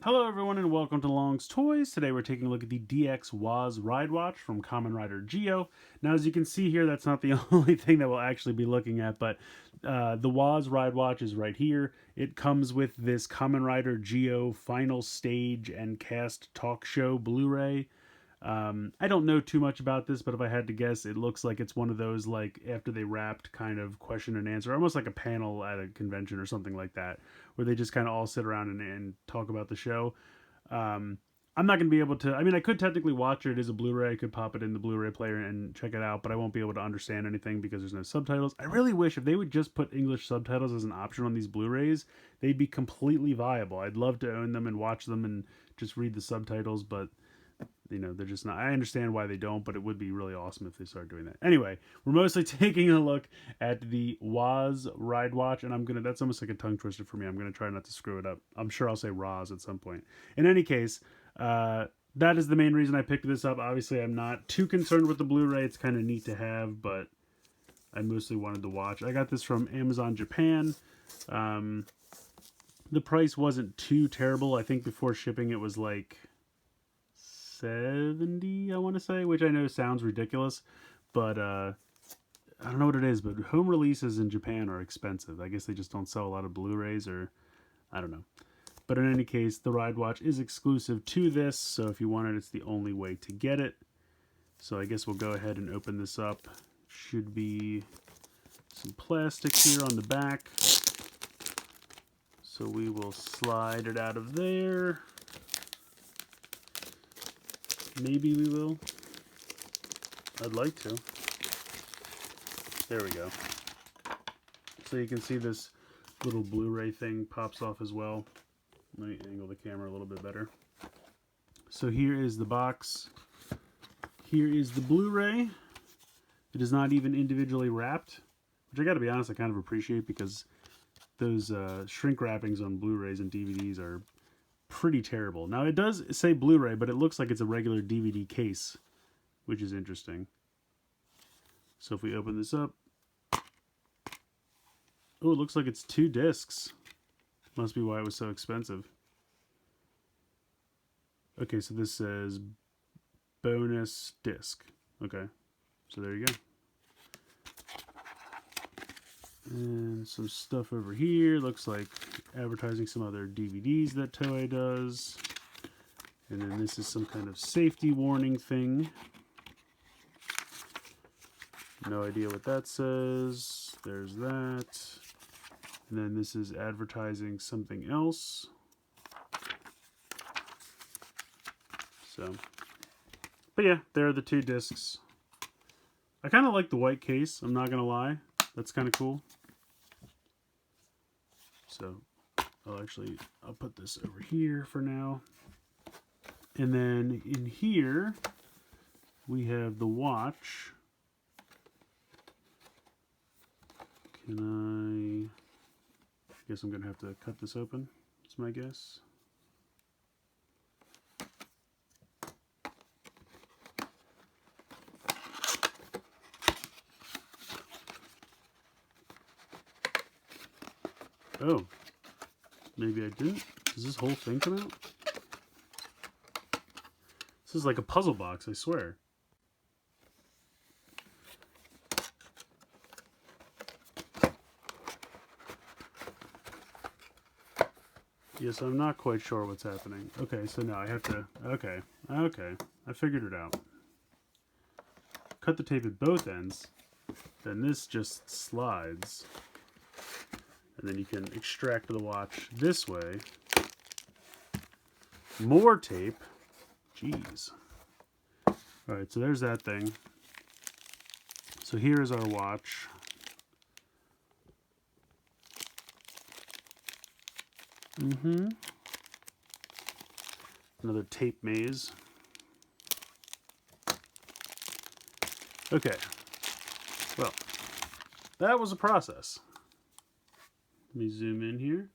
Hello everyone and welcome to Long's Toys. Today we're taking a look at the DX Woz Ridewatch from Kamen Rider Geo. Now as you can see here, that's not the only thing that we'll actually be looking at, but the Woz Ridewatch is right here. It comes with this Kamen Rider Geo Final Stage and Cast Talk Show Blu-ray. I don't know too much about this, but if I had to guess, it looks like it's one of those, like, after they wrapped kind of question and answer, almost like a panel at a convention or something like that, where they just kind of all sit around and talk about the show. I'm not going to be able to, I mean, I could technically watch it. It is a Blu-ray. I could pop it in the Blu-ray player and check it out, but I won't be able to understand anything because there's no subtitles. I really wish if they would just put English subtitles as an option on these Blu-rays, they'd be completely viable. I'd love to own them and watch them and just read the subtitles, but you know, they're just not. I understand why they don't, but it would be really awesome if they started doing that. Anyway, we're mostly taking a look at the Woz Ridewatch, and that's almost like a tongue twister for me. I'm gonna try not to screw it up. I'm sure I'll say Roz at some point. In any case, that is the main reason I picked this up. Obviously, I'm not too concerned with the Blu-ray. It's kind of neat to have, but I mostly wanted to watch. I got this from Amazon Japan. The price wasn't too terrible. I think before shipping it was like $70, I want to say, which I know sounds ridiculous, but I don't know what it is, but home releases in Japan are expensive. I guess they just don't sell a lot of Blu-rays, or I don't know. But in any case, the Ridewatch is exclusive to this, so if you want it, it's the only way to get it. So I guess we'll go ahead and open this up. Should be some plastic here on the back. So we will slide it out of there. Maybe we will. I'd like to. There we go. So you can see this little Blu-ray thing pops off as well. Let me angle the camera a little bit better. So here is the box. Here is the Blu-ray. It is not even individually wrapped, which I gotta be honest, I kind of appreciate, because those shrink wrappings on Blu-rays and DVDs are pretty terrible. Now it does say Blu-ray, but it looks like it's a regular DVD case, which is interesting. So if we open this up, oh, it looks like it's 2 discs. Must be why it was so expensive. Okay, so this says bonus disc. Okay, so there you go. And some stuff over here. Looks like advertising some other DVDs that Toei does. And then this is some kind of safety warning thing. No idea what that says. There's that. And then this is advertising something else. So, but yeah, there are the 2 discs. I kind of like the white case, I'm not gonna lie. That's kind of cool. So I'll put this over here for now. And then in here, we have the watch. I guess I'm going to have to cut this open. That's my guess. Oh, maybe I didn't. Does this whole thing come out? This is like a puzzle box, I swear. Yes, I'm not quite sure what's happening. Okay, so now I have to... Okay, I figured it out. Cut the tape at both ends. Then this just slides. And then you can extract the watch this way. More tape. Jeez. Alright, so there's that thing. So here is our watch. Another tape maze. Okay. Well, that was a process. Let me zoom in here.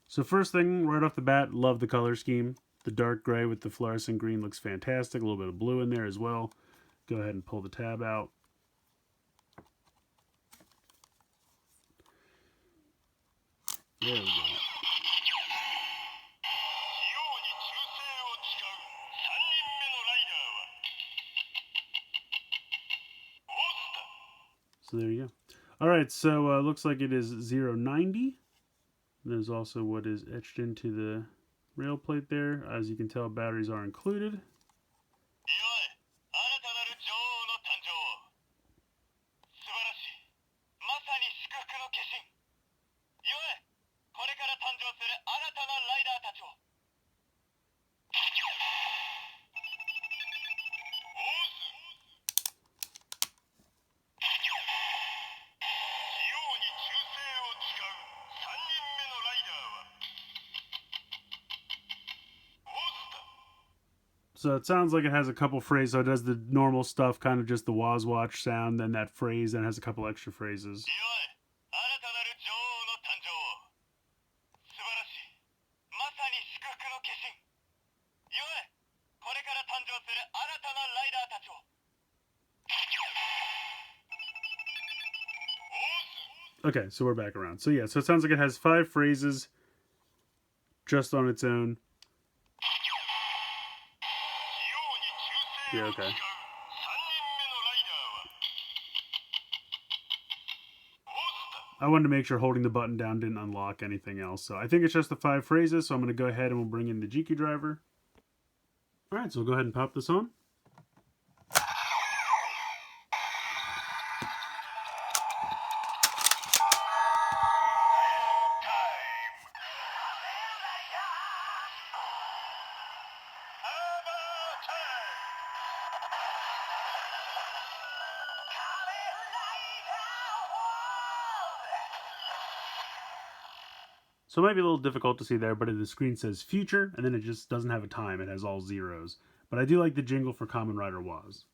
So first thing, right off the bat, love the color scheme. The dark gray with the fluorescent green looks fantastic. A little bit of blue in there as well. Go ahead and pull the tab out. There we go. So there you go. All right, so looks like it is 090. There's also what is etched into the rail plate there. As you can tell, batteries are included. So it sounds like it has a couple phrases. So it does the normal stuff, kind of just the Woz Watch sound, then that phrase, then has a couple extra phrases. Okay, so we're back around. So yeah, so it sounds like it has 5 phrases just on its own. Yeah, okay. I wanted to make sure holding the button down didn't unlock anything else. So I think it's just the 5 phrases. So I'm going to go ahead and we'll bring in the GQ driver. All right, so we'll go ahead and pop this on. So it might be a little difficult to see there, but the screen says future, and then it just doesn't have a time. It has all zeros. But I do like the jingle for Kamen Rider Woz.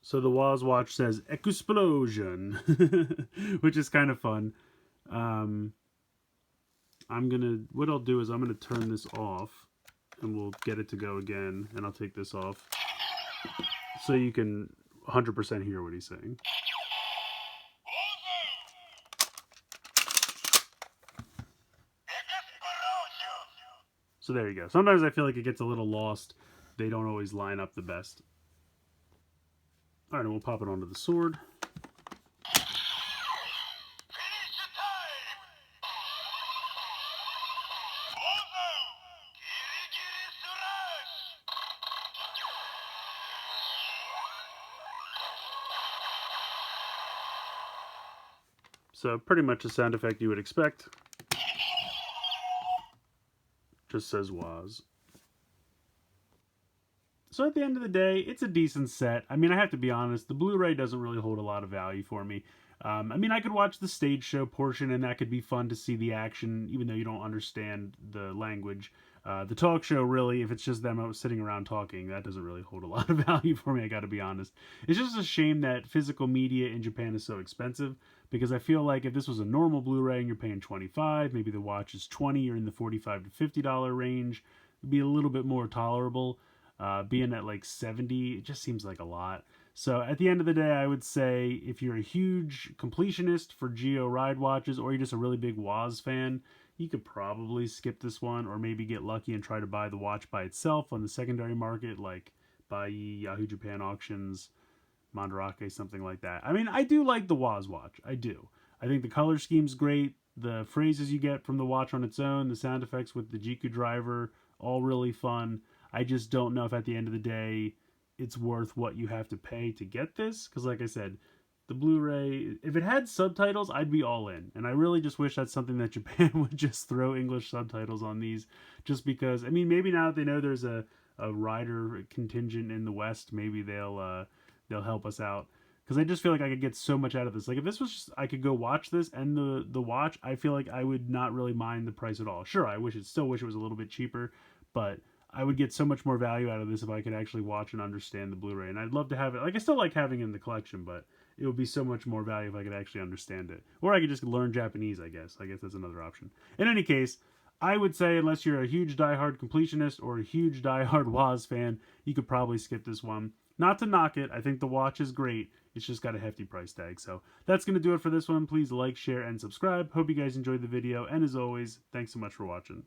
So the Woz watch says explosion, which is kind of fun. What I'll do is I'm gonna turn this off, and we'll get it to go again, and I'll take this off, so you can 100% hear what he's saying. So there you go. Sometimes I feel like it gets a little lost. They don't always line up the best. All right, and we'll pop it onto the sword. So pretty much a sound effect you would expect. Just says Woz. So at the end of the day, it's a decent set. I mean, I have to be honest, the Blu-ray doesn't really hold a lot of value for me. I mean, I could watch the stage show portion, and that could be fun to see the action, even though you don't understand the language. The talk show, really, if it's just them sitting around talking, that doesn't really hold a lot of value for me, I gotta be honest. It's just a shame that physical media in Japan is so expensive, because I feel like if this was a normal Blu-ray and you're paying $25, maybe the watch is $20 or in the $45 to $50 range, it'd be a little bit more tolerable. Being at like 70, it just seems like a lot. So at the end of the day, I would say if you're a huge completionist for Geo ride watches, or you're just a really big Woz fan, you could probably skip this one, or maybe get lucky and try to buy the watch by itself on the secondary market, like by Yahoo Japan Auctions, Mandarake, something like that. I mean, I do like the Woz watch. I do. I think the color scheme's great. The phrases you get from the watch on its own, the sound effects with the GQ driver, all really fun. I just don't know if at the end of the day it's worth what you have to pay to get this. Because like I said, the Blu-ray, if it had subtitles, I'd be all in. And I really just wish that's something that Japan would just throw English subtitles on these. Just because, I mean, maybe now that they know there's a rider contingent in the West, maybe they'll help us out. Because I just feel like I could get so much out of this. Like if this was just, I could go watch this and the watch, I feel like I would not really mind the price at all. Sure, still wish it was a little bit cheaper, but I would get so much more value out of this if I could actually watch and understand the Blu-ray. And I'd love to have it. Like, I still like having it in the collection, but it would be so much more value if I could actually understand it. Or I could just learn Japanese, I guess. I guess that's another option. In any case, I would say, unless you're a huge diehard completionist or a huge diehard Woz fan, you could probably skip this one. Not to knock it, I think the watch is great. It's just got a hefty price tag. So that's going to do it for this one. Please like, share, and subscribe. Hope you guys enjoyed the video. And as always, thanks so much for watching.